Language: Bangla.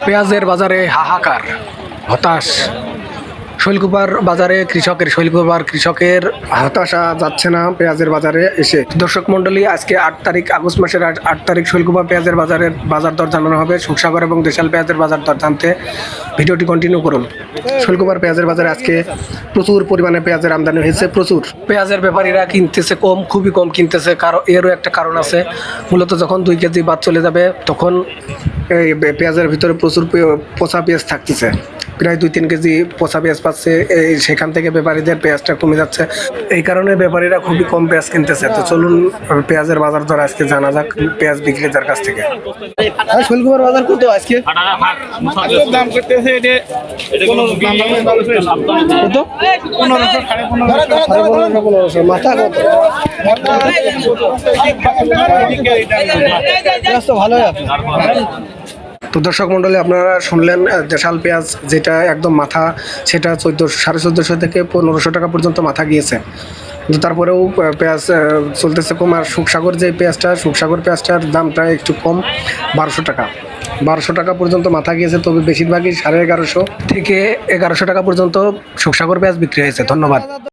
পেঁয়াজের বাজারে হাহাকার, হতাশ। শৈলকুপার বাজারে কৃষকের হতাশা যাচ্ছে না পেঁয়াজের বাজারে এসে। দর্শক মণ্ডলী, আজকে 8 তারিখ, আগস্ট মাসের 8 তারিখ শৈলকুপা পেঁয়াজের বাজার দর জানানো হবে। সুখসাগর এবং দেশাল পেঁয়াজের বাজার দর জানতে ভিডিওটি কন্টিনিউ করুন। শৈলকুপার পেঁয়াজের বাজারে আজকে প্রচুর পরিমাণে পেঁয়াজের আমদানি হয়েছে। প্রচুর পেঁয়াজের ব্যাপারীরা কিনতেছে কম, খুবই কম কিনতেছে। এরও একটা কারণ আছে। মূলত যখন 2 কেজি বাদ চলে যাবে তখন এই পেঁয়াজের ভিতরে প্রচুর পচা পেঁয়াজ থাকতেছে। প্রায় 2-3 কেজি পচা পেঁয়াজ পাচ্ছে, সেখান থেকে ব্যাপারীদের পেঁয়াজটা কমে যাচ্ছে। এই কারণে ব্যাপারীরা খুবই কম পেঁয়াজ কিনতেছে। তো চলুন পেঁয়াজের বাজার দর আজকে জানা যাক পেঁয়াজ বিক্রেতার কাছ থেকে। শৈলকুপার বাজার কত আজকে? দাম করতেছে মাথা কত? ভালোই আছে। তো দর্শক মণ্ডলী, আপনারা শুনলেন দেশাল পেঁয়াজ যেটা একদম মাথা, সেটা 1450 থেকে 1500 টাকা পর্যন্ত মাথা গিয়েছে। কিন্তু তারপরেও পেঁয়াজ চলতেছে কম। আর সুখসাগর পেঁয়াজটার দামটা একটু কম, 1200 টাকা পর্যন্ত মাথা গিয়েছে। তবে বেশিরভাগই 1150 থেকে 1100 টাকা পর্যন্ত সুখসাগর পেঁয়াজ বিক্রি হয়েছে। ধন্যবাদ।